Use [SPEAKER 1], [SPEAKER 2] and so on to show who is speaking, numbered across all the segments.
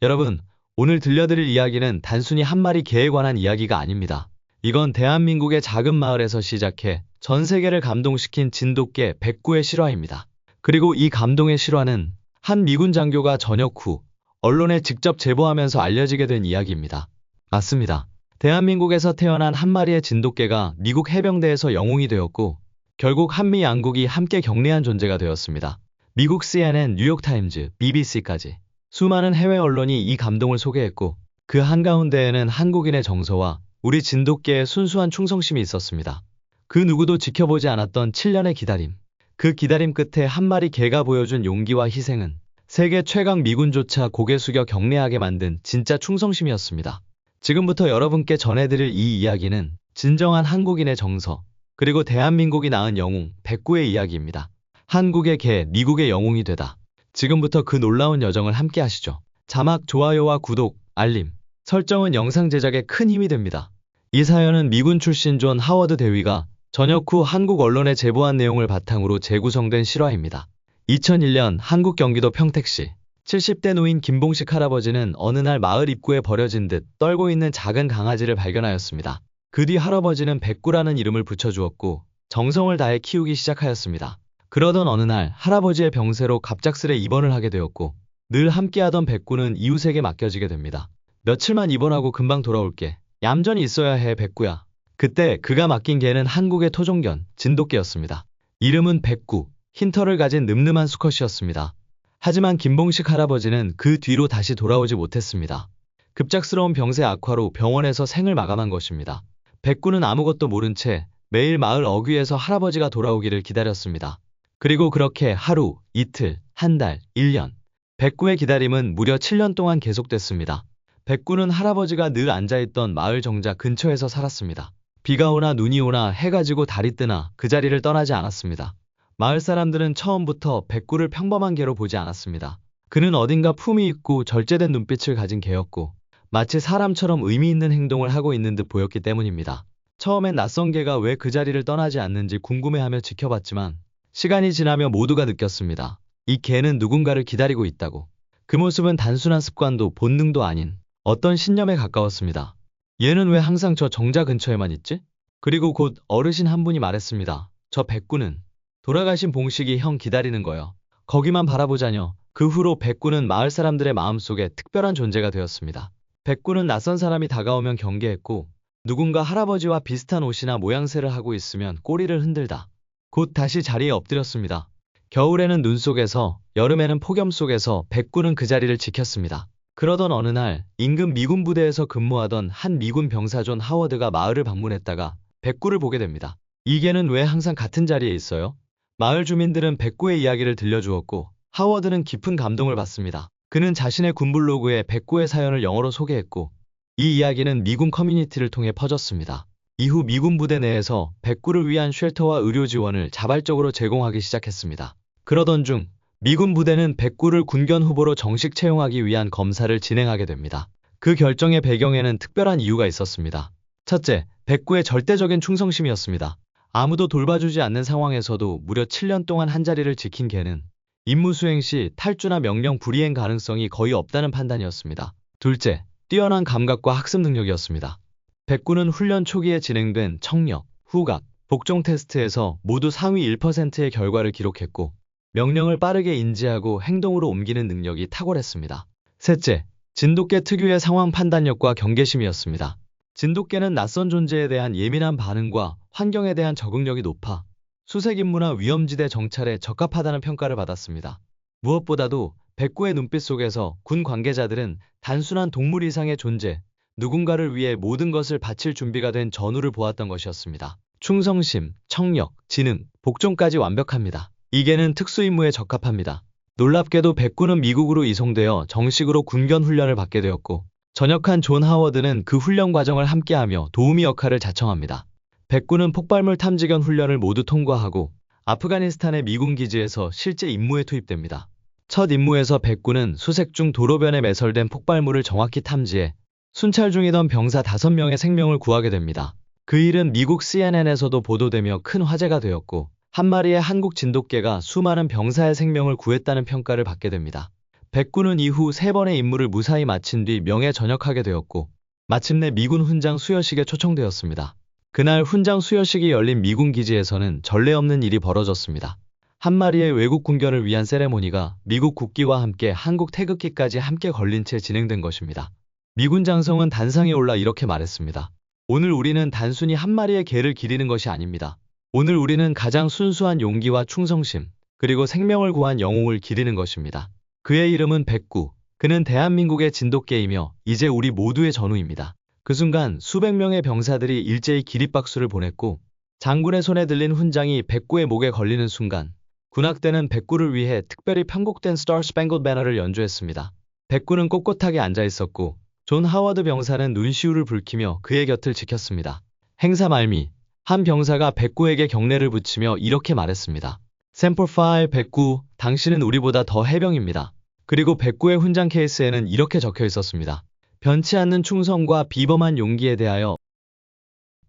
[SPEAKER 1] 여러분, 오늘 들려드릴 이야기는 단순히 한 마리 개에 관한 이야기가 아닙니다. 이건 대한민국의 작은 마을에서 시작해 전 세계를 감동시킨 진돗개 백구의 실화입니다. 그리고 이 감동의 실화는 한 미군 장교가 전역 후 언론에 직접 제보하면서 알려지게 된 이야기입니다. 맞습니다. 대한민국에서 태어난 한 마리의 진돗개가 미국 해병대에서 영웅이 되었고 결국 한미 양국이 함께 격려한 존재가 되었습니다. 미국 CNN, 뉴욕타임즈, BBC까지 수많은 해외 언론이 이 감동을 소개했고 그 한가운데에는 한국인의 정서와 우리 진돗개의 순수한 충성심이 있었습니다. 그 누구도 지켜보지 않았던 7년의 기다림. 그 기다림 끝에 한 마리 개가 보여준 용기와 희생은 세계 최강 미군조차 고개 숙여 경례하게 만든 진짜 충성심이었습니다. 지금부터 여러분께 전해드릴 이 이야기는 진정한 한국인의 정서, 그리고 대한민국이 낳은 영웅, 백구의 이야기입니다. 한국의 개, 미국의 영웅이 되다. 지금부터 그 놀라운 여정을 함께 하시죠. 자막, 좋아요와 구독, 알림, 설정은 영상 제작에 큰 힘이 됩니다. 이 사연은 미군 출신 존 하워드 대위가 전역 후 한국 언론에 제보한 내용을 바탕으로 재구성된 실화입니다. 2001년 한국 경기도 평택시 70대 노인 김봉식 할아버지는 어느 날 마을 입구에 버려진 듯 떨고 있는 작은 강아지를 발견하였습니다. 그 뒤 할아버지는 백구라는 이름을 붙여주었고 정성을 다해 키우기 시작하였습니다. 그러던 어느 날 할아버지의 병세로 갑작스레 입원을 하게 되었고 늘 함께하던 백구는 이웃에게 맡겨지게 됩니다. 며칠만 입원하고 금방 돌아올게. 얌전히 있어야 해, 백구야. 그때 그가 맡긴 개는 한국의 토종견, 진돗개였습니다. 이름은 백구, 흰 털을 가진 늠름한 수컷이었습니다. 하지만 김봉식 할아버지는 그 뒤로 다시 돌아오지 못했습니다. 급작스러운 병세 악화로 병원에서 생을 마감한 것입니다. 백구는 아무것도 모른 채 매일 마을 어귀에서 할아버지가 돌아오기를 기다렸습니다. 그리고 그렇게 하루, 이틀, 한 달, 1년. 백구의 기다림은 무려 7년 동안 계속됐습니다. 백구는 할아버지가 늘 앉아있던 마을 정자 근처에서 살았습니다. 비가 오나 눈이 오나 해가 지고 달이 뜨나 그 자리를 떠나지 않았습니다. 마을 사람들은 처음부터 백구를 평범한 개로 보지 않았습니다. 그는 어딘가 품이 있고 절제된 눈빛을 가진 개였고 마치 사람처럼 의미 있는 행동을 하고 있는 듯 보였기 때문입니다. 처음엔 낯선 개가 왜 그 자리를 떠나지 않는지 궁금해하며 지켜봤지만 시간이 지나며 모두가 느꼈습니다. 이 개는 누군가를 기다리고 있다고. 그 모습은 단순한 습관도 본능도 아닌 어떤 신념에 가까웠습니다. 얘는 왜 항상 저 정자 근처에만 있지? 그리고 곧 어르신 한 분이 말했습니다. 저 백구는 돌아가신 봉식이 형 기다리는 거요. 거기만 바라보자녀. 그 후로 백구는 마을 사람들의 마음속에 특별한 존재가 되었습니다. 백구는 낯선 사람이 다가오면 경계했고 누군가 할아버지와 비슷한 옷이나 모양새를 하고 있으면 꼬리를 흔들다 곧 다시 자리에 엎드렸습니다. 겨울에는 눈 속에서, 여름에는 폭염 속에서 백구는 그 자리를 지켰습니다. 그러던 어느 날 인근 미군 부대에서 근무하던 한 미군 병사 존 하워드가 마을을 방문했다가 백구를 보게 됩니다. 이 개는 왜 항상 같은 자리에 있어요? 마을 주민들은 백구의 이야기를 들려주었고 하워드는 깊은 감동을 받습니다. 그는 자신의 군 블로그에 백구의 사연을 영어로 소개했고 이 이야기는 미군 커뮤니티를 통해 퍼졌습니다. 이후 미군 부대 내에서 백구를 위한 쉘터와 의료 지원을 자발적으로 제공하기 시작했습니다. 그러던 중 미군 부대는 백구를 군견 후보로 정식 채용하기 위한 검사를 진행하게 됩니다. 그 결정의 배경에는 특별한 이유가 있었습니다. 첫째, 백구의 절대적인 충성심이었습니다. 아무도 돌봐주지 않는 상황에서도 무려 7년 동안 한자리를 지킨 개는 임무 수행 시 탈주나 명령 불이행 가능성이 거의 없다는 판단이었습니다. 둘째, 뛰어난 감각과 학습 능력이었습니다. 백구는 훈련 초기에 진행된 청력, 후각, 복종 테스트에서 모두 상위 1%의 결과를 기록했고 명령을 빠르게 인지하고 행동으로 옮기는 능력이 탁월했습니다. 셋째, 진돗개 특유의 상황 판단력과 경계심이었습니다. 진돗개는 낯선 존재에 대한 예민한 반응과 환경에 대한 적응력이 높아 수색 임무나 위험지대 정찰에 적합하다는 평가를 받았습니다. 무엇보다도 백구의 눈빛 속에서 군 관계자들은 단순한 동물 이상의 존재, 누군가를 위해 모든 것을 바칠 준비가 된 전우를 보았던 것이었습니다. 충성심, 청력, 지능, 복종까지 완벽합니다. 이 개는 특수임무에 적합합니다. 놀랍게도 백구는 미국으로 이송되어 정식으로 군견 훈련을 받게 되었고 전역한 존 하워드는 그 훈련 과정을 함께하며 도우미 역할을 자청합니다. 백구는 폭발물 탐지견 훈련을 모두 통과하고 아프가니스탄의 미군 기지에서 실제 임무에 투입됩니다. 첫 임무에서 백구는 수색 중 도로변에 매설된 폭발물을 정확히 탐지해 순찰 중이던 병사 5명의 생명을 구하게 됩니다. 그 일은 미국 CNN에서도 보도되며 큰 화제가 되었고 한 마리의 한국 진돗개가 수많은 병사의 생명을 구했다는 평가를 받게 됩니다. 백구는 이후 3번의 임무를 무사히 마친 뒤 명예 전역하게 되었고 마침내 미군 훈장 수여식에 초청되었습니다. 그날 훈장 수여식이 열린 미군 기지에서는 전례 없는 일이 벌어졌습니다. 한 마리의 외국 군견을 위한 세레모니가 미국 국기와 함께 한국 태극기까지 함께 걸린 채 진행된 것입니다. 미군 장성은 단상에 올라 이렇게 말했습니다. 오늘 우리는 단순히 한 마리의 개를 기리는 것이 아닙니다. 오늘 우리는 가장 순수한 용기와 충성심, 그리고 생명을 구한 영웅을 기리는 것입니다. 그의 이름은 백구. 그는 대한민국의 진돗개이며 이제 우리 모두의 전우입니다. 그 순간 수백 명의 병사들이 일제히 기립박수를 보냈고 장군의 손에 들린 훈장이 백구의 목에 걸리는 순간 군악대는 백구를 위해 특별히 편곡된 Star Spangled Banner를 연주했습니다. 백구는 꼿꼿하게 앉아 있었고 존 하워드 병사는 눈시울을 붉히며 그의 곁을 지켰습니다. 행사 말미, 한 병사가 백구에게 경례를 붙이며 이렇게 말했습니다. 샘플5 백구, 당신은 우리보다 더 해병입니다. 그리고 백구의 훈장 케이스에는 이렇게 적혀 있었습니다. 변치 않는 충성과 비범한 용기에 대하여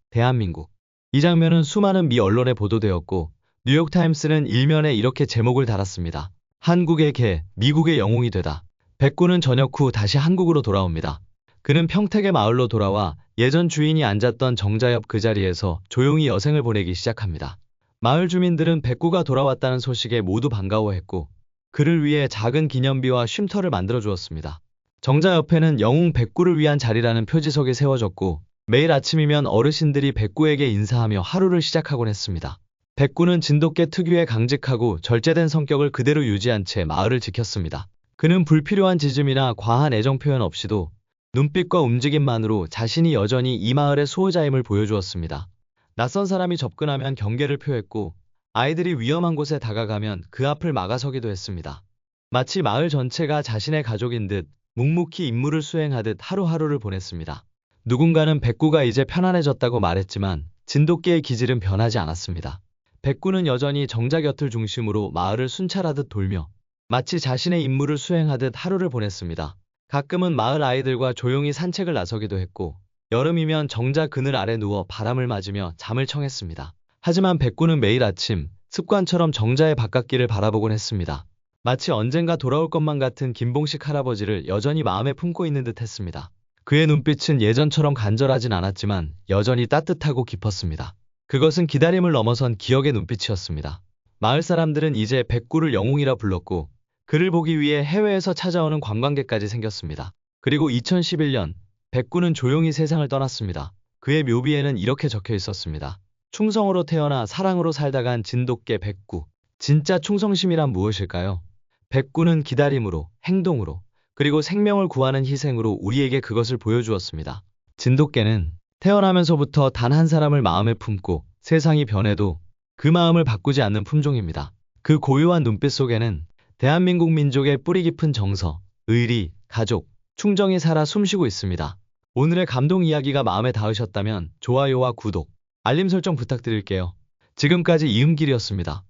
[SPEAKER 1] 대한민국. 이 장면은 수많은 미 언론에 보도되었고 뉴욕타임스는 일면에 이렇게 제목을 달았습니다. 한국의 개, 미국의 영웅이 되다. 백구는 전역 후 다시 한국으로 돌아옵니다. 그는 평택의 마을로 돌아와 예전 주인이 앉았던 정자 옆 그 자리에서 조용히 여생을 보내기 시작합니다. 마을 주민들은 백구가 돌아왔다는 소식에 모두 반가워했고 그를 위해 작은 기념비와 쉼터를 만들어 주었습니다. 정자 옆에는 영웅 백구를 위한 자리라는 표지석이 세워졌고 매일 아침이면 어르신들이 백구에게 인사하며 하루를 시작하곤 했습니다. 백구는 진돗개 특유의 강직하고 절제된 성격을 그대로 유지한 채 마을을 지켰습니다. 그는 불필요한 짖음이나 과한 애정 표현 없이도 눈빛과 움직임만으로 자신이 여전히 이 마을의 수호자임을 보여주었습니다. 낯선 사람이 접근하면 경계를 표했고 아이들이 위험한 곳에 다가가면 그 앞을 막아서기도 했습니다. 마치 마을 전체가 자신의 가족인 듯 묵묵히 임무를 수행하듯 하루하루를 보냈습니다. 누군가는 백구가 이제 편안해졌다고 말했지만 진돗개의 기질은 변하지 않았습니다. 백구는 여전히 정자 곁을 중심으로 마을을 순찰하듯 돌며 마치 자신의 임무를 수행하듯 하루를 보냈습니다. 가끔은 마을 아이들과 조용히 산책을 나서기도 했고 여름이면 정자 그늘 아래 누워 바람을 맞으며 잠을 청했습니다. 하지만 백구는 매일 아침 습관처럼 정자의 바깥길을 바라보곤 했습니다. 마치 언젠가 돌아올 것만 같은 김봉식 할아버지를 여전히 마음에 품고 있는 듯 했습니다. 그의 눈빛은 예전처럼 간절하진 않았지만 여전히 따뜻하고 깊었습니다. 그것은 기다림을 넘어선 기억의 눈빛이었습니다. 마을 사람들은 이제 백구를 영웅이라 불렀고 그를 보기 위해 해외에서 찾아오는 관광객까지 생겼습니다. 그리고 2011년 백구는 조용히 세상을 떠났습니다. 그의 묘비에는 이렇게 적혀 있었습니다. 충성으로 태어나 사랑으로 살다 간 진돗개 백구. 진짜 충성심이란 무엇일까요? 백구는 기다림으로, 행동으로, 그리고 생명을 구하는 희생으로 우리에게 그것을 보여주었습니다. 진돗개는 태어나면서부터 단 한 사람을 마음에 품고 세상이 변해도 그 마음을 바꾸지 않는 품종입니다. 그 고요한 눈빛 속에는 대한민국 민족의 뿌리 깊은 정서, 의리, 가족, 충정이 살아 숨쉬고 있습니다. 오늘의 감동 이야기가 마음에 닿으셨다면 좋아요와 구독, 알림 설정 부탁드릴게요. 지금까지 이은길이었습니다.